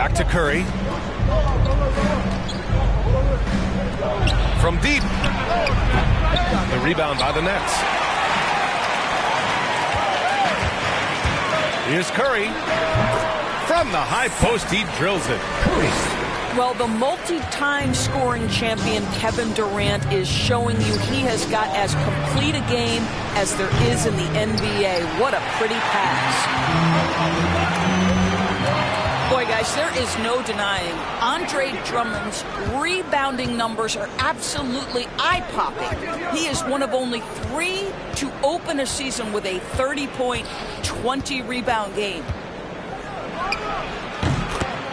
Back to Curry. From deep. The rebound by the Nets. Here's Curry. From the high post, he drills it. Well, the multi-time scoring champion Kevin Durant is showing you he has got as complete a game as there is in the NBA. What a pretty pass. Boy, guys, there is no denying Andre Drummond's rebounding numbers are absolutely eye-popping. He is one of only 3 to open a season with a 30-point, 20-rebound game.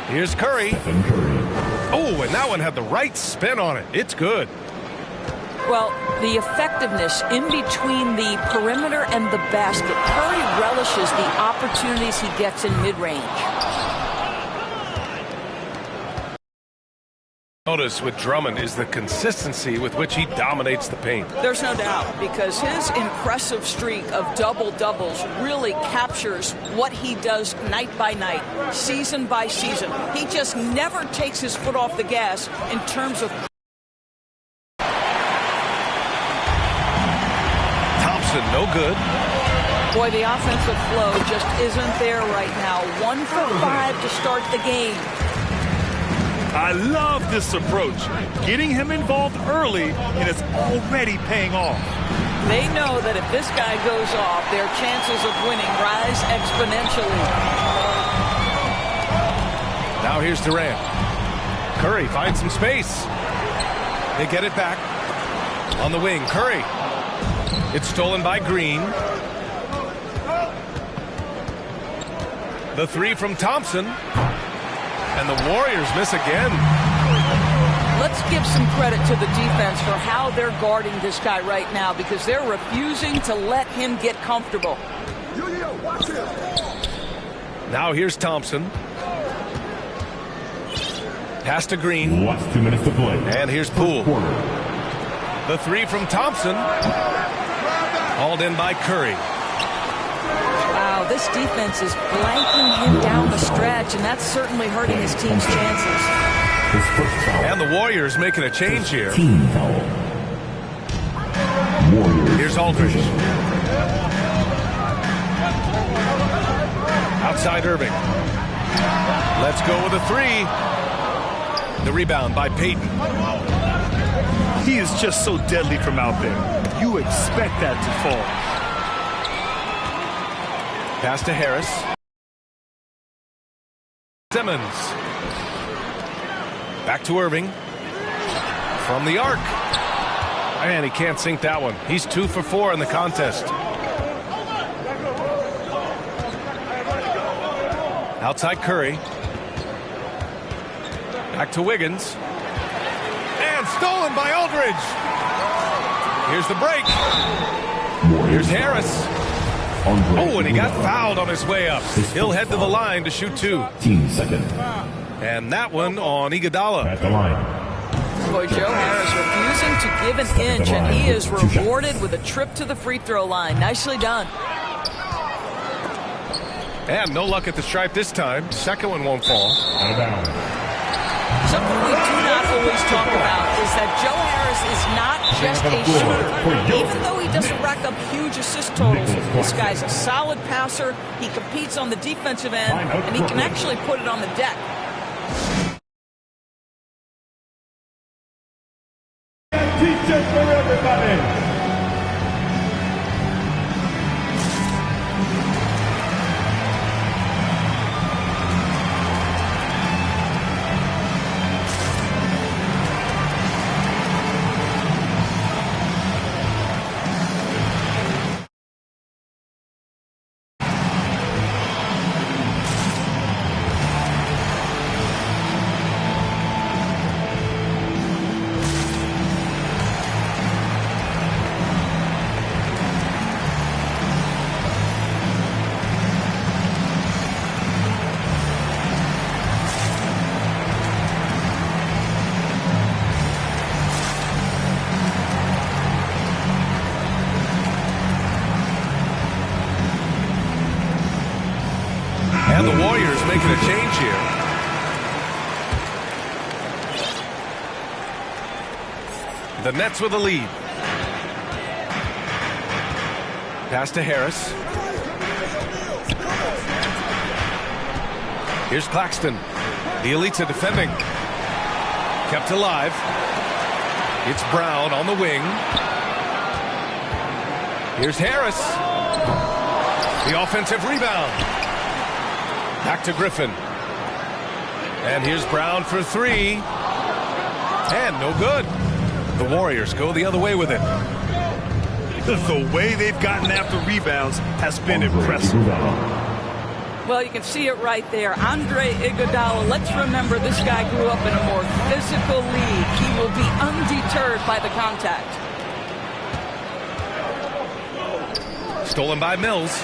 Here's Curry. Oh, and that one had the right spin on it. It's good. Well, the effectiveness in between the perimeter and the basket. Curry relishes the opportunities he gets in mid-range. Notice with Drummond is the consistency with which he dominates the paint. There's no doubt, because his impressive streak of double-doubles really captures what he does night by night, season by season. He just never takes his foot off the gas in terms of... Thompson, no good. Boy, the offensive flow just isn't there right now. 1 for 5 to start the game. I love this approach. Getting him involved early, and it's already paying off. They know that if this guy goes off, their chances of winning rise exponentially. Now here's Durant. Curry finds some space. They get it back. On the wing, Curry. It's stolen by Green. The 3 from Thompson. And the Warriors miss again. Let's give some credit to the defense for how they're guarding this guy right now, because they're refusing to let him get comfortable. Now here's Thompson. Pass to Green. Last 2 minutes to play. And here's Poole. The 3 from Thompson. Hauled in by Curry. Wow, this defense is blanking him down the stretch, and that's certainly hurting his team's chances. And the Warriors making a change here. Team foul. Here's Aldridge. Outside Irving. Let's go with a 3. The rebound by Payton. He is just so deadly from out there. You expect that to fall. Pass to Harris. Simmons. Back to Irving. From the arc. And he can't sink that one. He's 2 for 4 in the contest. Outside Curry. Back to Wiggins. And stolen by Aldridge. Here's the break. Here's Harris. Oh, and he got fouled on his way up. He'll head to the line to shoot 2. 15 seconds. And that one on Iguodala. At the line. Boy, Joe Harris refusing to give an inch, and he is rewarded with a trip to the free throw line. Nicely done. And no luck at the stripe this time. Second one won't fall. Out of bounds. Something we do not always talk about is that Joe Harris is not just a shooter. Even though he doesn't rack up huge assist totals, this guy's a solid passer. He competes on the defensive end, and he can actually put it on the deck. Teachers for everybody. And the Warriors making a change here. The Nets with a lead. Pass to Harris. Here's Claxton. The Elites are defending. Kept alive. It's Brown on the wing. Here's Harris. The offensive rebound. Back to Griffin. And here's Brown for three. And no good. The Warriors go the other way with it. The way they've gotten after rebounds has been impressive. Well, you can see it right there. Andre Iguodala, let's remember this guy grew up in a more physical league. He will be undeterred by the contact. Stolen by Mills.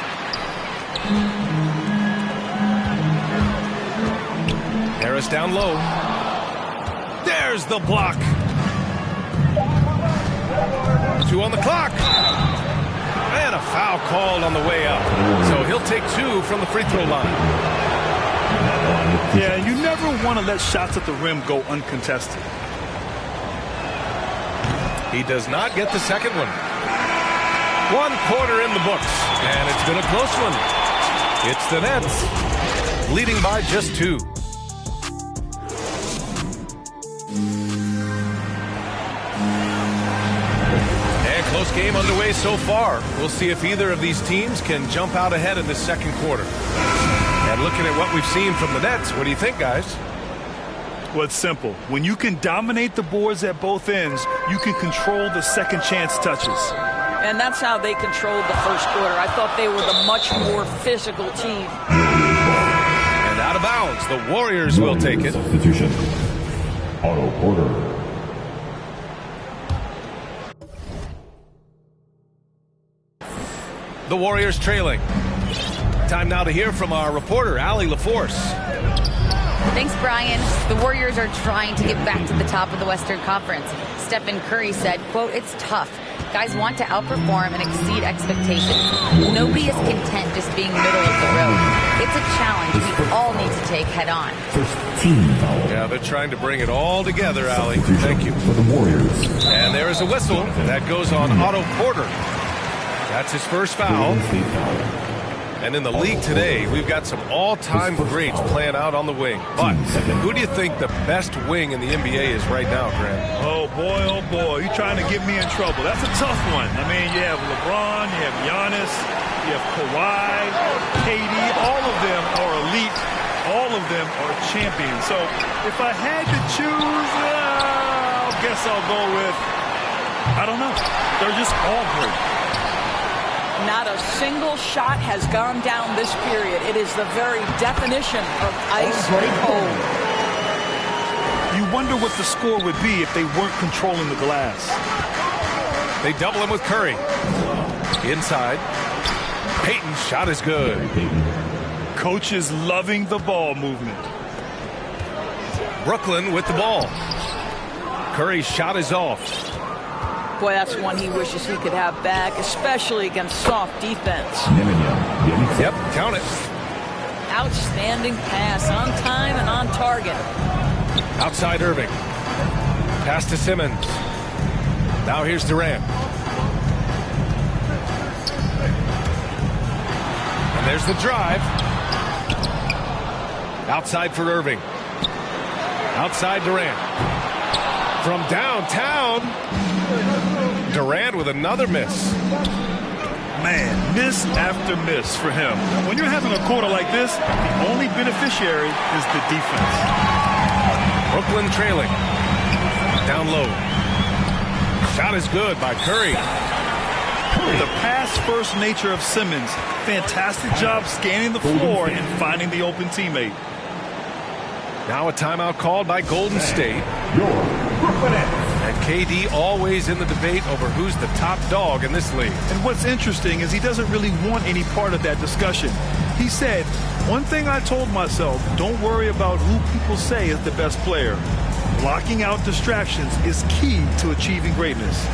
Harris down low. There's the block. 2 on the clock. And a foul called on the way up. So he'll take 2 from the free throw line. Yeah, you never want to let shots at the rim go uncontested. He does not get the second one. 1 quarter in the books. And it's been a close one. It's the Nets leading by just 2. Close game underway so far. We'll see if either of these teams can jump out ahead in this second quarter. And looking at what we've seen from the Nets, what do you think, guys? Well, it's simple. When you can dominate the boards at both ends, you can control the second chance touches. And that's how they controlled the first quarter. I thought they were the much more physical team. And out of bounds, the Warriors will take it. Substitution. Otto Porter. The Warriors trailing. Time now to hear from our reporter, Allie LaForce. Thanks, Brian. The Warriors are trying to get back to the top of the Western Conference. Stephen Curry said, quote, "It's tough. Guys want to outperform and exceed expectations. Nobody is content just being middle of the road. It's a challenge we all need to take head on." First team foul. Yeah, they're trying to bring it all together, Allie. Thank you. For the Warriors. And there is a whistle that goes on Otto Porter. That's his first foul. And in the league today, we've got some all-time greats playing out on the wing. But who do you think the best wing in the NBA is right now, Grant? Oh, boy, you're trying to get me in trouble. That's a tough one. I mean, you have LeBron, you have Giannis, you have Kawhi, KD. All of them are elite. All of them are champions. So if I had to choose, I guess I'll go with, I don't know. They're just all great. Not a single shot has gone down this period. It is the very definition of ice cold. You wonder what the score would be if they weren't controlling the glass. They double him with Curry. Inside. Payton's shot is good. Coach is loving the ball movement. Brooklyn with the ball. Curry's shot is off. Boy, that's one he wishes he could have back, especially against soft defense. Yep, count it. Outstanding pass, on time and on target. Outside Irving. Pass to Simmons. Now here's Durant. And there's the drive. Outside for Irving. Outside Durant. From downtown, Durant with another miss. Man, miss after miss for him. When you're having a quarter like this, the only beneficiary is the defense. Brooklyn trailing. Down low. Shot is good by Curry. The pass-first nature of Simmons. Fantastic job scanning the floor and finding the open teammate. Now a timeout called by Golden State. And KD always in the debate over who's the top dog in this league. And what's interesting is he doesn't really want any part of that discussion. He said, "One thing I told myself, don't worry about who people say is the best player. Blocking out distractions is key to achieving greatness."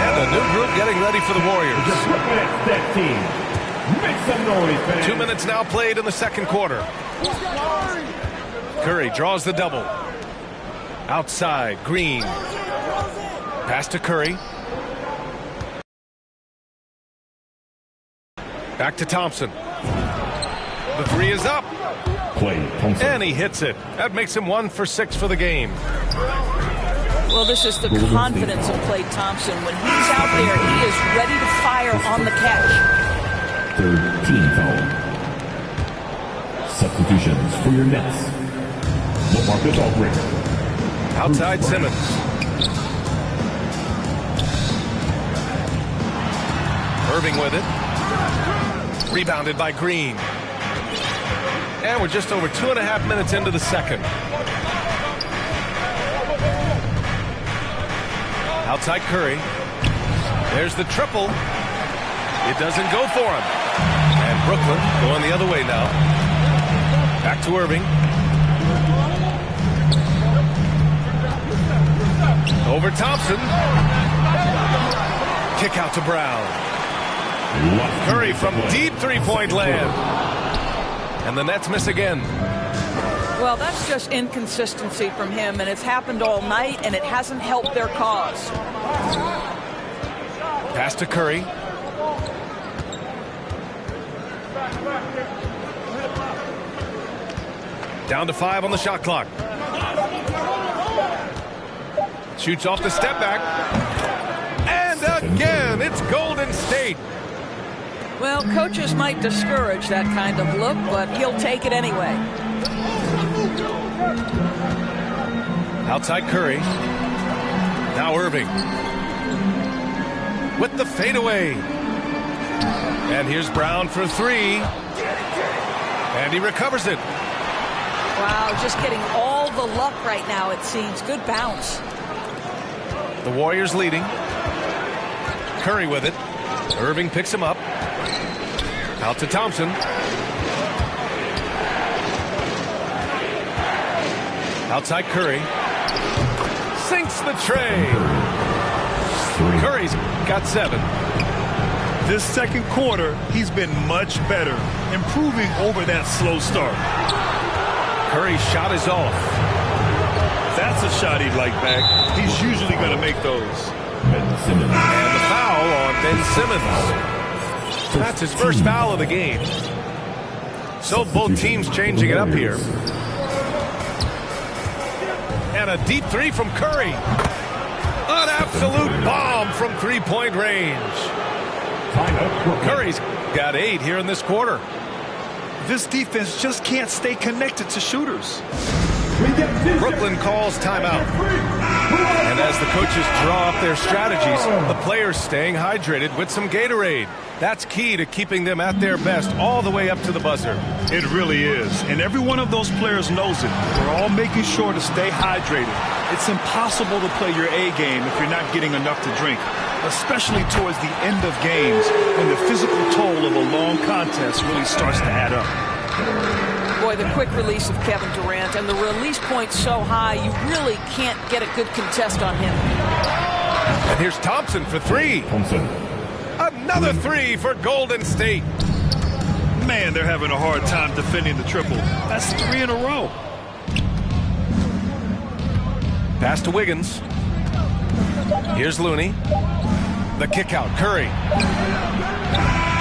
And a new group getting ready for the Warriors. Make some noise, fans. 2 minutes now played in the second quarter. Curry draws the double. Outside, Green. Pass to Curry. Back to Thompson. The three is up. And he hits it. That makes him 1 for 6 for the game. Well, this is the confidence of Klay Thompson. When he's out there, he is ready to fire on the catch. Third team foul. Substitutions for your Nets. LaMarcus Aldridge. Outside Simmons. Irving with it. Rebounded by Green. And we're just over 2.5 minutes into the second. Outside Curry. There's the triple. It doesn't go for him. And Brooklyn going the other way now. Back to Irving. Over Thompson. Kick out to Brown. Curry from deep three-point land. And the Nets miss again. Well, that's just inconsistency from him, and it's happened all night, and it hasn't helped their cause. Pass to Curry. Down to 5 on the shot clock. Shoots off the step back. And again, it's Golden State. Well, coaches might discourage that kind of look, but he'll take it anyway. Outside Curry. Now Irving. With the fadeaway. And here's Brown for 3. And he recovers it. Wow, just getting all the luck right now, it seems. Good bounce. The Warriors leading. Curry with it. Irving picks him up. Out to Thompson. Outside Curry. Sinks the tray. Curry's got 7. This second quarter, he's been much better, improving over that slow start. Curry's shot is off. That's a shot he'd like back. He's usually going to make those. Ben Simmons. And the foul on Ben Simmons. That's his first foul of the game. So both teams changing it up here. And a deep 3 from Curry. An absolute bomb from three-point range. Curry's got 8 here in this quarter. This defense just can't stay connected to shooters. Brooklyn calls timeout. And as the coaches draw up their strategies, the players staying hydrated with some Gatorade. That's key to keeping them at their best all the way up to the buzzer. It really is. And every one of those players knows it. They're all making sure to stay hydrated. It's impossible to play your A game if you're not getting enough to drink, especially towards the end of games when the physical toll of a long contest really starts to add up. Boy, the quick release of Kevin Durant and the release point so high, you really can't get a good contest on him. And here's Thompson for 3. Thompson. Another 3 for Golden State. Man, they're having a hard time defending the triple. That's 3 in a row. Pass to Wiggins. Here's Looney. The kick out, Curry.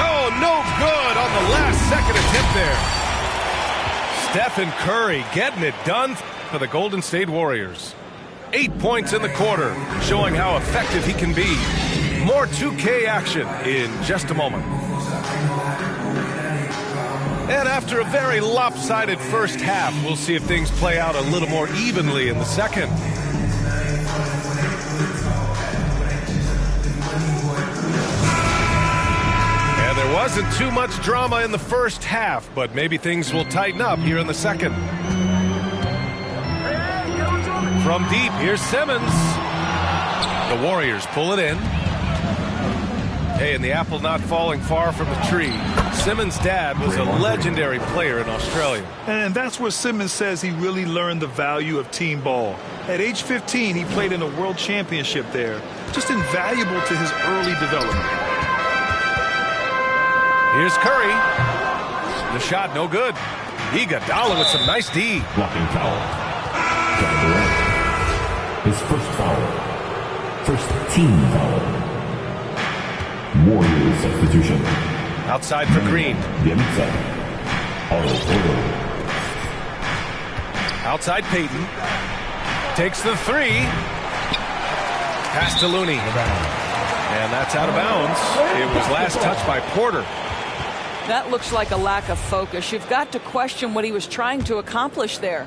Oh, no good on the last second attempt there. Stephen Curry getting it done for the Golden State Warriors. 8 points in the quarter, showing how effective he can be. More 2K action in just a moment. And after a very lopsided first half, we'll see if things play out a little more evenly in the second. And there wasn't too much drama in the first half, but maybe things will tighten up here in the second. From deep, here's Simmons. The Warriors pull it in. Hey, and the apple not falling far from the tree. Simmons' dad was a legendary player in Australia. And that's where Simmons says he really learned the value of team ball. At age 15, he played in a world championship there. Just invaluable to his early development. Here's Curry. The shot, no good. Iguodala with some nice D. Blocking foul. Kevin Durant. His first foul. First team foul. Warriors substitution. Outside for Green. Bielitsa. Auto order. Outside Payton. Takes the three. Pass to Looney. And that's out of bounds. It was last touched by Porter. That looks like a lack of focus. You've got to question what he was trying to accomplish there.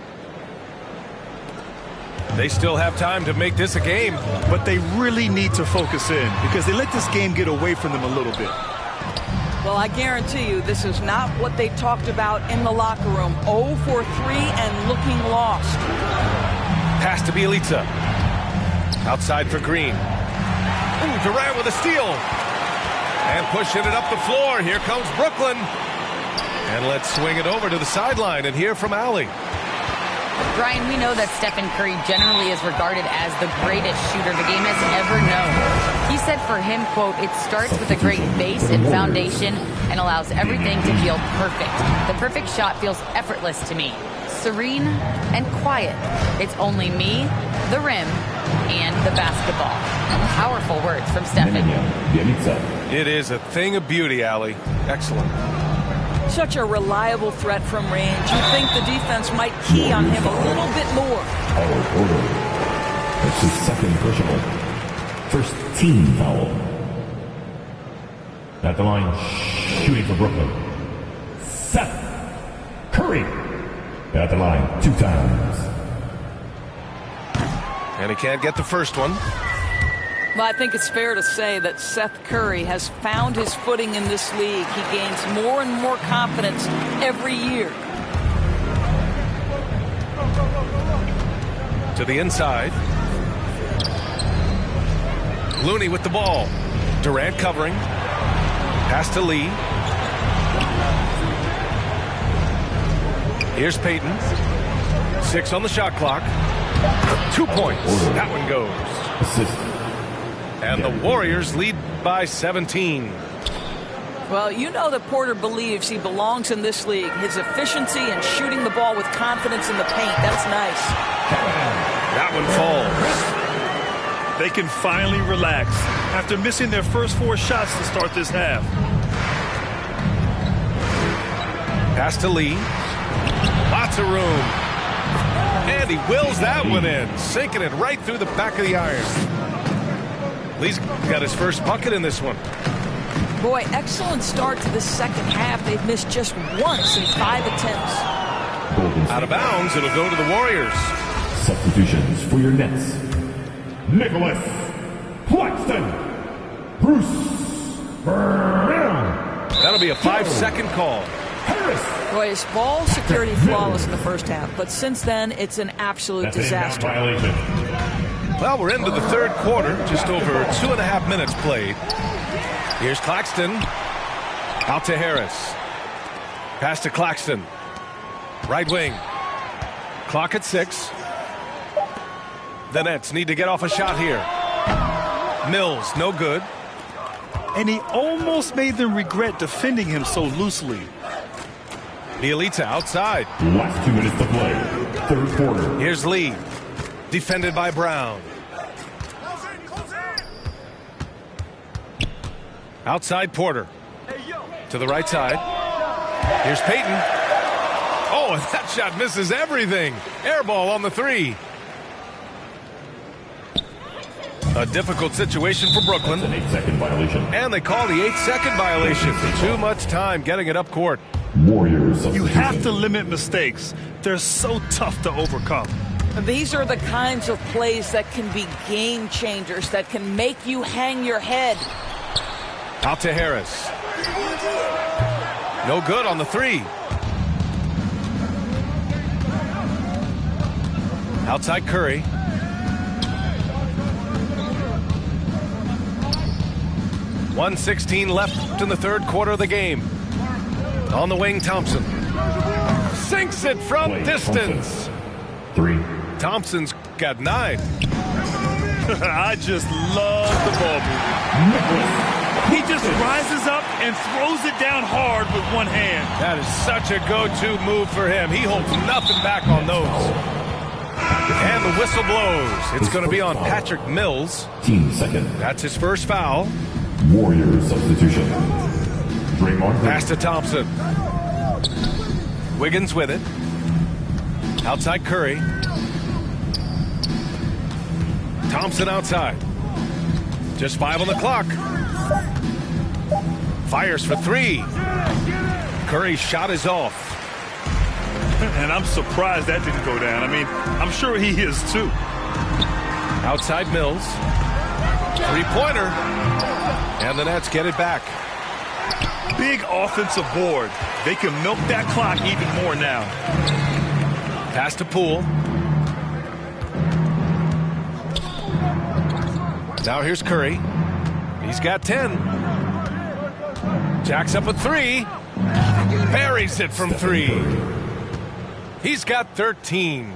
They still have time to make this a game. But they really need to focus in because they let this game get away from them a little bit. Well, I guarantee you this is not what they talked about in the locker room. 0 for 3 and looking lost. Pass to Bielitsa. Outside for Green. Ooh, Durant with a steal. And pushing it up the floor. Here comes Brooklyn. And let's swing it over to the sideline and hear from Allie. Brian, we know that Stephen Curry generally is regarded as the greatest shooter the game has ever known. He said for him, quote, it starts with a great base and foundation and allows everything to feel perfect. The perfect shot feels effortless to me. Serene and quiet. It's only me, the rim, and the basketball. Powerful words from Stephen. It is a thing of beauty, Allie. Excellent. Such a reliable threat from range. You think the defense might key on him a little bit more. Order. That's his second personal. First team foul. At the line, shooting for Brooklyn. Seth Curry. At the line 2 times. And he can't get the first one. Well, I think it's fair to say that Seth Curry has found his footing in this league. He gains more and more confidence every year. To the inside. Looney with the ball. Durant covering. Pass to Lee. Here's Payton. 6 on the shot clock. 2 points. That one goes. Assist. And the Warriors lead by 17. Well, you know that Porter believes he belongs in this league. His efficiency and shooting the ball with confidence in the paint, that's nice. That one falls. They can finally relax after missing their first 4 shots to start this half. Pass to Lee. Lots of room. And he wills that one in, sinking it right through the back of the iron. Lee's got his first bucket in this one. Boy, excellent start to the second half. They've missed just once in 5 attempts. Out of bounds, it'll go to the Warriors. Substitutions for your Nets. Nicholas Claxton. Bruce Brown. That'll be a 5-second call. Harris. Boy, his ball security flawless in the first half, but since then, it's an absolute disaster. Well, we're into the third quarter, just over 2.5 minutes played. Here's Claxton. Out to Harris. Pass to Claxton. Right wing. Clock at 6. The Nets need to get off a shot here. Mills, no good. And he almost made them regret defending him so loosely. Bielitsa outside. Last 2 minutes to play. Third quarter. Here's Lee. Defended by Brown. Outside Porter. To the right side. Here's Payton. Oh, and that shot misses everything. Air ball on the 3. A difficult situation for Brooklyn. That's an 8-second violation. And they call the 8-second violation. Too much time getting it up court. Warriors. You have to limit mistakes. They're so tough to overcome. These are the kinds of plays that can be game changers, that can make you hang your head. Out to Harris. No good on the 3. Outside Curry. .116 left in the third quarter of the game. On the wing, Thompson. Sinks it from distance. 3. Thompson's got 9. I just love the ball movement. Nicholas He just rises up and throws it down hard with one hand. That is such a go-to move for him. He holds nothing back on those. And the whistle blows. It's going to be on Patrick Mills. Team second. That's his first foul. Warriors substitution. Pass to Thompson. Wiggins with it. Outside Curry. Thompson outside. Just 5 on the clock. Fires for 3. Curry's shot is off. And I'm surprised that didn't go down. I mean, I'm sure he is too. Outside Mills. 3-pointer. And the Nets get it back. Big offensive board. They can milk that clock even more now. Pass to Poole. Now here's Curry. He's got 10. Jacks up a 3. Buries it from 3. He's got 13.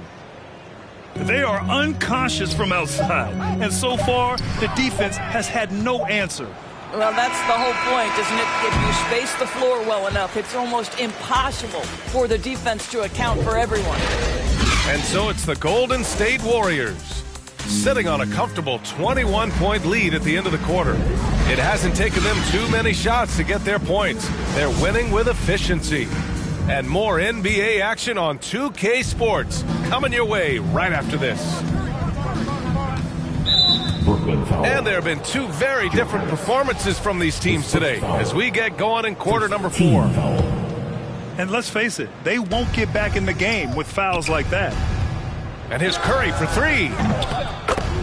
They are unconscious from outside. And so far, the defense has had no answer. Well, that's the whole point, isn't it? If you space the floor well enough, it's almost impossible for the defense to account for everyone. And so it's the Golden State Warriors sitting on a comfortable 21-point lead at the end of the quarter. It hasn't taken them too many shots to get their points. They're winning with efficiency. And more NBA action on 2K Sports coming your way right after this. And there have been 2 very different performances from these teams today as we get going in quarter number 4. And let's face it, they won't get back in the game with fouls like that. And here's Curry for 3.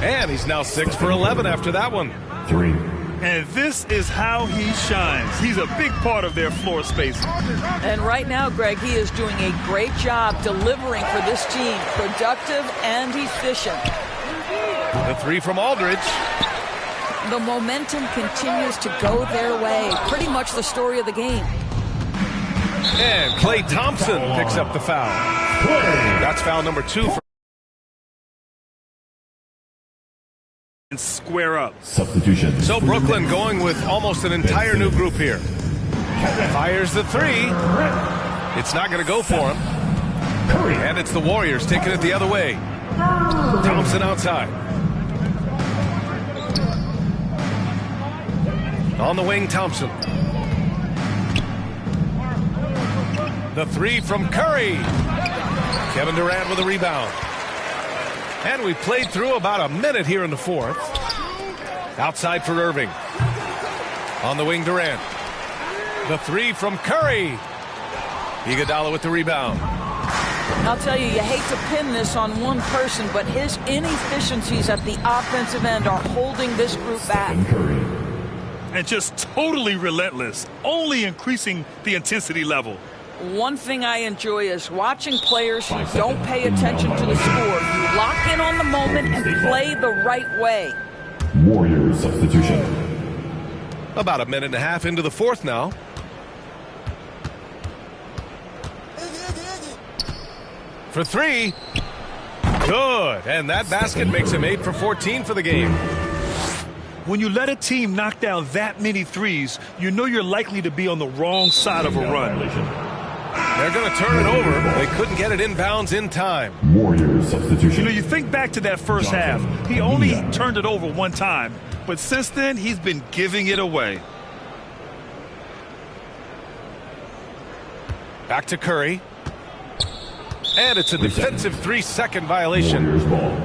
And he's now 6 for 11 after that one. 3. And this is how he shines. He's a big part of their floor space. And right now, Greg, he is doing a great job delivering for this team. Productive and efficient. The 3 from Aldridge. The momentum continues to go their way. Pretty much the story of the game. And Klay Thompson picks up the foul. That's foul number 2 for square up. Substitution. So Brooklyn going with almost an entire new group here. Fires the 3. It's not going to go for him. And it's the Warriors taking it the other way. Thompson outside. On the wing, Thompson. The 3 from Curry. Kevin Durant with a rebound. And we played through about a minute here in the 4th. Outside for Irving. On the wing, Durant. The 3 from Curry. Iguodala with the rebound. I'll tell you, you hate to pin this on one person, but his inefficiencies at the offensive end are holding this group back. And just totally relentless, only increasing the intensity level. One thing I enjoy is watching players who don't pay attention to the score. You lock in on the moment and play the right way. Warriors substitution. About a minute and a half into the 4th now. For 3. Good. And that basket makes him 8 for 14 for the game. When you let a team knock down that many threes, you know you're likely to be on the wrong side of a run. They're going to turn it over. They couldn't get it inbounds in time. Warriors substitution. You know, you think back to that first half. He only turned it over one time. But since then, he's been giving it away. Back to Curry. And it's a defensive 3-second violation. Warriors ball.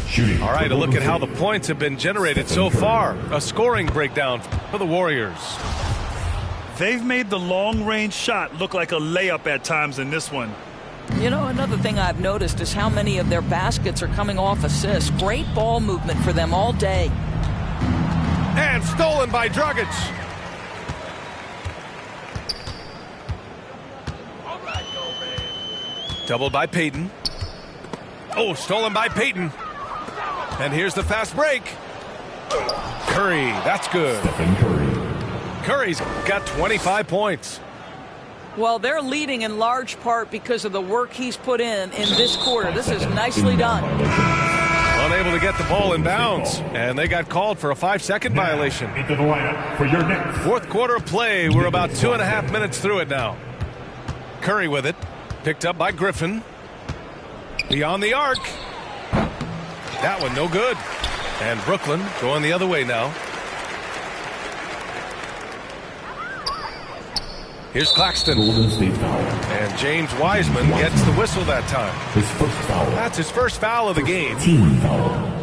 Shooting. All right, a look at how the points have been generated so far. A scoring breakdown for the Warriors. They've made the long-range shot look like a layup at times in this one. You know, another thing I've noticed is how many of their baskets are coming off assists. Great ball movement for them all day. And stolen by Dragic. Doubled by Payton. Oh, stolen by Payton. And here's the fast break. Curry, that's good. Stephen Curry. Curry's got 25 points. Well, they're leading in large part because of the work he's put in this quarter. This is nicely done. Unable to get get the ball in bounds, and they got called for a 5-second violation. Into the lineup for your next. Fourth quarter of play. We're about 2.5 minutes through it now. Curry with it. Picked up by Griffin. Beyond the arc. That one no good. And Brooklyn going the other way now. Here's Claxton. Golden State foul. And James Wiseman gets the whistle that time. His first foul. That's his first foul of the game. Team foul.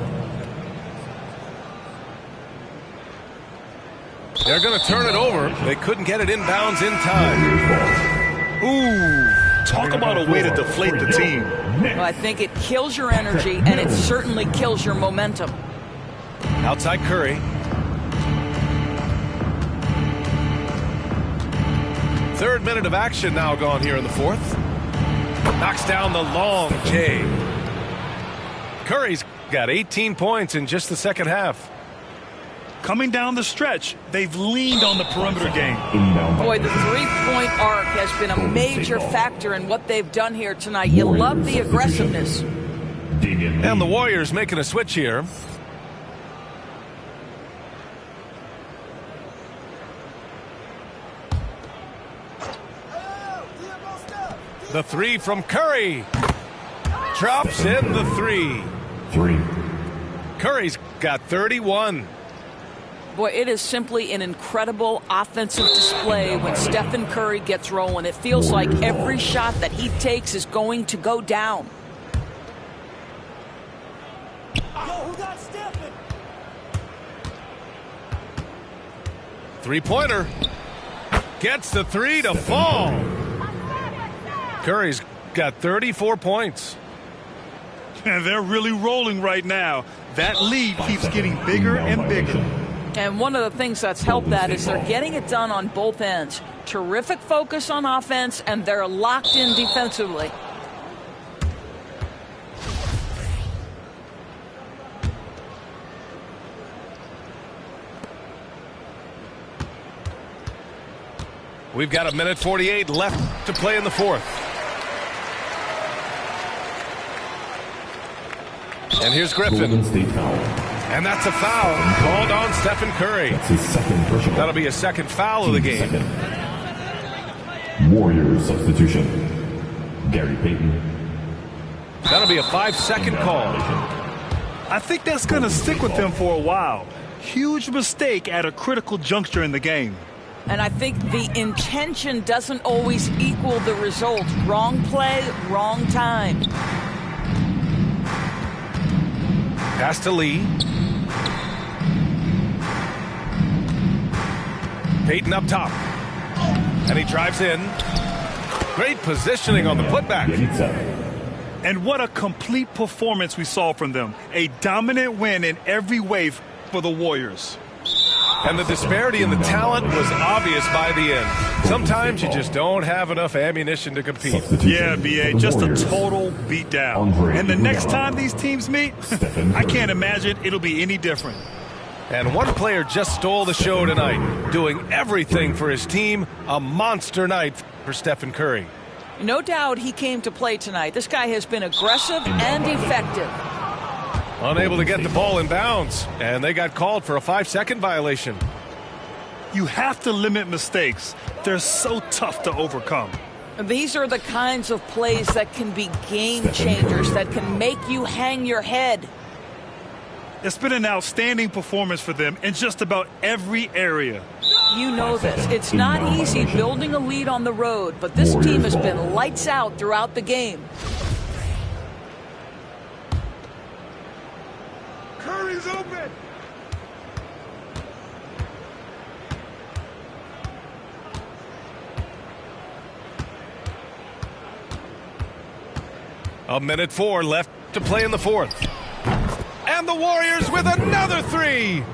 They're going to turn it over. They couldn't get it inbounds in time. Ooh, talk about a way to deflate the team. Well, I think it kills your energy, and it certainly kills your momentum. Outside Curry. Third minute of action now gone here in the fourth. Knocks down the long J. Curry's got 18 points in just the second half. Coming down the stretch, they've leaned on the perimeter game. Boy, the three-point arc has been a major factor in what they've done here tonight. You love the aggressiveness. And the Warriors making a switch here. The three from Curry. Drops in the three. Curry's got 31. Boy, it is simply an incredible offensive display when Stephen Curry gets rolling. It feels like every shot that he takes is going to go down. Yo, who got Stephen? Three-pointer. Gets the three to fall. Curry's got 34 points. And they're really rolling right now. That lead keeps getting bigger and bigger. And one of the things that's helped that is they're getting it done on both ends. Terrific focus on offense, and they're locked in defensively. We've got 1:48 left to play in the fourth. And here's Griffin. And that's a foul called on Stephen Curry. That's his second personal. That'll be a second foul of the game. Warriors substitution. Gary Payton. That'll be a 5-second call. I think that's going to stick with them for a while. Huge mistake at a critical juncture in the game. And I think the intention doesn't always equal the result. Wrong play, wrong time. Pass to Lee. Payton up top. And he drives in. Great positioning on the putback. And what a complete performance we saw from them. A dominant win in every way for the Warriors. And the disparity in the talent was obvious by the end. Sometimes you just don't have enough ammunition to compete. Yeah, B.A., just a total beatdown. And the next time these teams meet, I can't imagine it'll be any different. And one player just stole the show tonight, doing everything for his team. A monster night for Stephen Curry. No doubt he came to play tonight. This guy has been aggressive and effective. Unable to get the ball in bounds, and they got called for a 5-second violation. You have to limit mistakes. They're so tough to overcome. These are the kinds of plays that can be game changers, that can make you hang your head. It's been an outstanding performance for them in just about every area. You know this. It's not easy building a lead on the road, but this team has been lights out throughout the game. Curry's open. A minute 4 left to play in the fourth. And the Warriors with another three.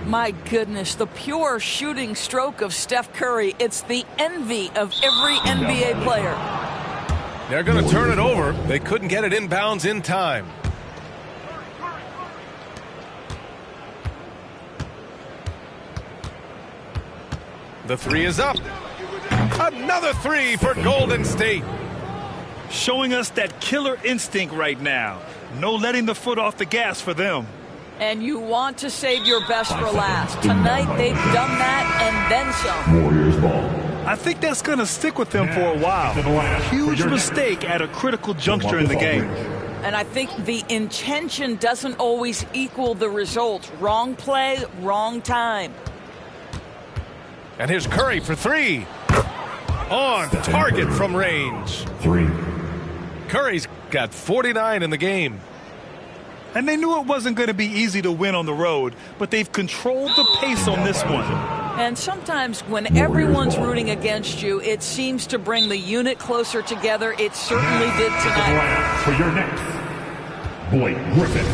My goodness, the pure shooting stroke of Steph Curry. It's the envy of every NBA player. They're going to turn it over. They couldn't get it inbounds in time. The three is up. Another three for Golden State. Showing us that killer instinct right now. No letting the foot off the gas for them. And you want to save your best for last. Tonight, they've done that and then some. Warriors ball. I think that's going to stick with them for a while. Huge mistake at a critical juncture in the game. And I think the intention doesn't always equal the result. Wrong play, wrong time. And here's Curry for three. On target from range. Three. Curry's got 49 in the game. And they knew it wasn't going to be easy to win on the road, but they've controlled the pace on this one. And sometimes when everyone's rooting against you, it seems to bring the unit closer together. It certainly did tonight. For your next, Blake Griffin.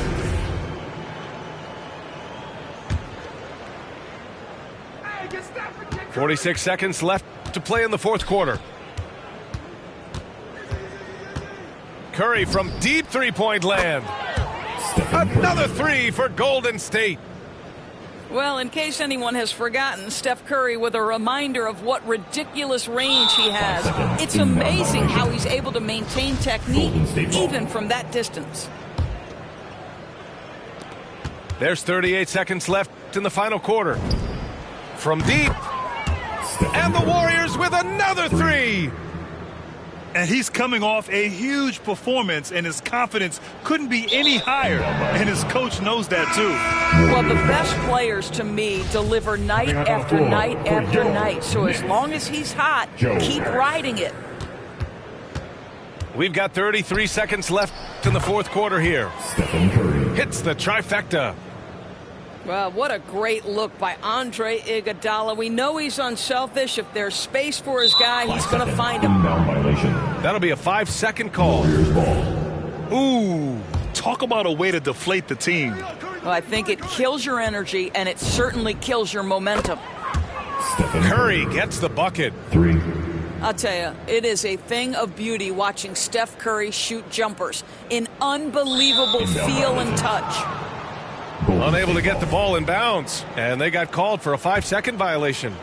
Hey, 46 seconds left to play in the fourth quarter. Curry from deep three-point land. Another three for Golden State. Well, in case anyone has forgotten, Steph Curry with a reminder of what ridiculous range he has. It's amazing how he's able to maintain technique even from that distance. There's 38 seconds left in the final quarter. From deep. And the Warriors with another three. And he's coming off a huge performance, and his confidence couldn't be any higher. And his coach knows that, too. Well, the best players, to me, deliver night after night after night. So as long as he's hot, keep riding it. We've got 33 seconds left in the fourth quarter here. Hits the trifecta. Well, what a great look by Andre Iguodala. We know he's unselfish. If there's space for his guy, he's going to find him. That'll be a 5-second call. Ooh, talk about a way to deflate the team. Well, I think it kills your energy, and it certainly kills your momentum. Curry gets the bucket. Three. I'll tell you, it is a thing of beauty watching Steph Curry shoot jumpers. An unbelievable feel and touch. Unable to get the ball in bounds, and they got called for a 5-second violation.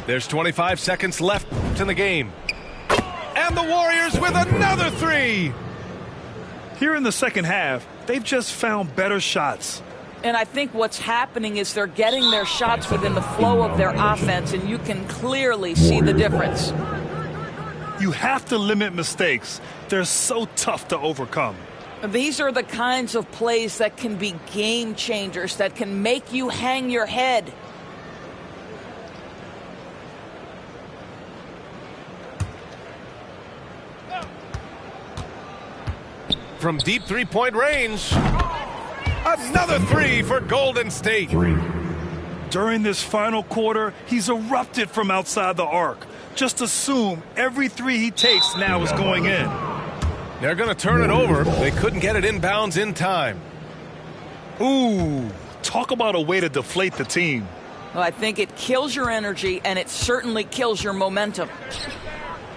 There's 25 seconds left in the game. And the Warriors with another three. Here in the second half, they've just found better shots. And I think what's happening is they're getting their shots within the flow of their offense, and you can clearly see the difference. You have to limit mistakes. They're so tough to overcome. These are the kinds of plays that can be game changers, that can make you hang your head. From deep three-point range. Another three for Golden State. Three. During this final quarter, he's erupted from outside the arc. Just assume every three he takes now is going in. They're going to turn it over. They couldn't get it inbounds in time. Ooh, talk about a way to deflate the team. Well, I think it kills your energy, and it certainly kills your momentum.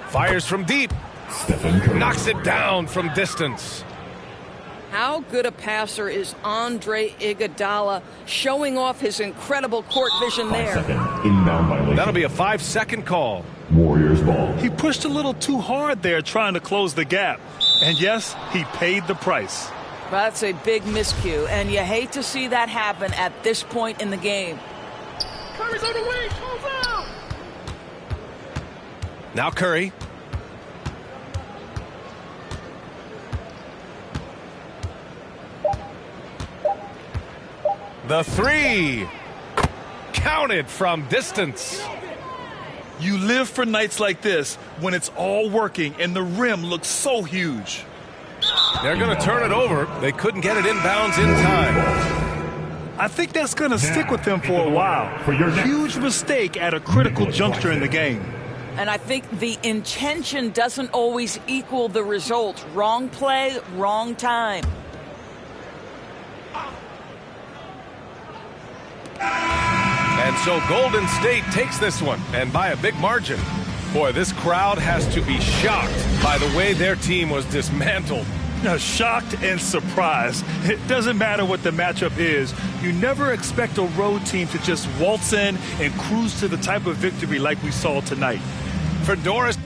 Fires from deep. Knocks it down from distance. How good a passer is Andre Iguodala, showing off his incredible court vision there. That'll be a 5-second call. Warriors ball. He pushed a little too hard there trying to close the gap. And yes, he paid the price. That's a big miscue, and you hate to see that happen at this point in the game. Curry's on the wing. Move out. Now Curry. The three. Counted from distance. You live for nights like this when it's all working and the rim looks so huge. They're going to turn it over. They couldn't get it inbounds in time. I think that's going to stick with them for a while. Huge mistake at a critical juncture in the game. And I think the intention doesn't always equal the result. Wrong play, wrong time. And so Golden State takes this one, and by a big margin. Boy, this crowd has to be shocked by the way their team was dismantled. Now, shocked and surprised. It doesn't matter what the matchup is. You never expect a road team to just waltz in and cruise to the type of victory like we saw tonight. For Doris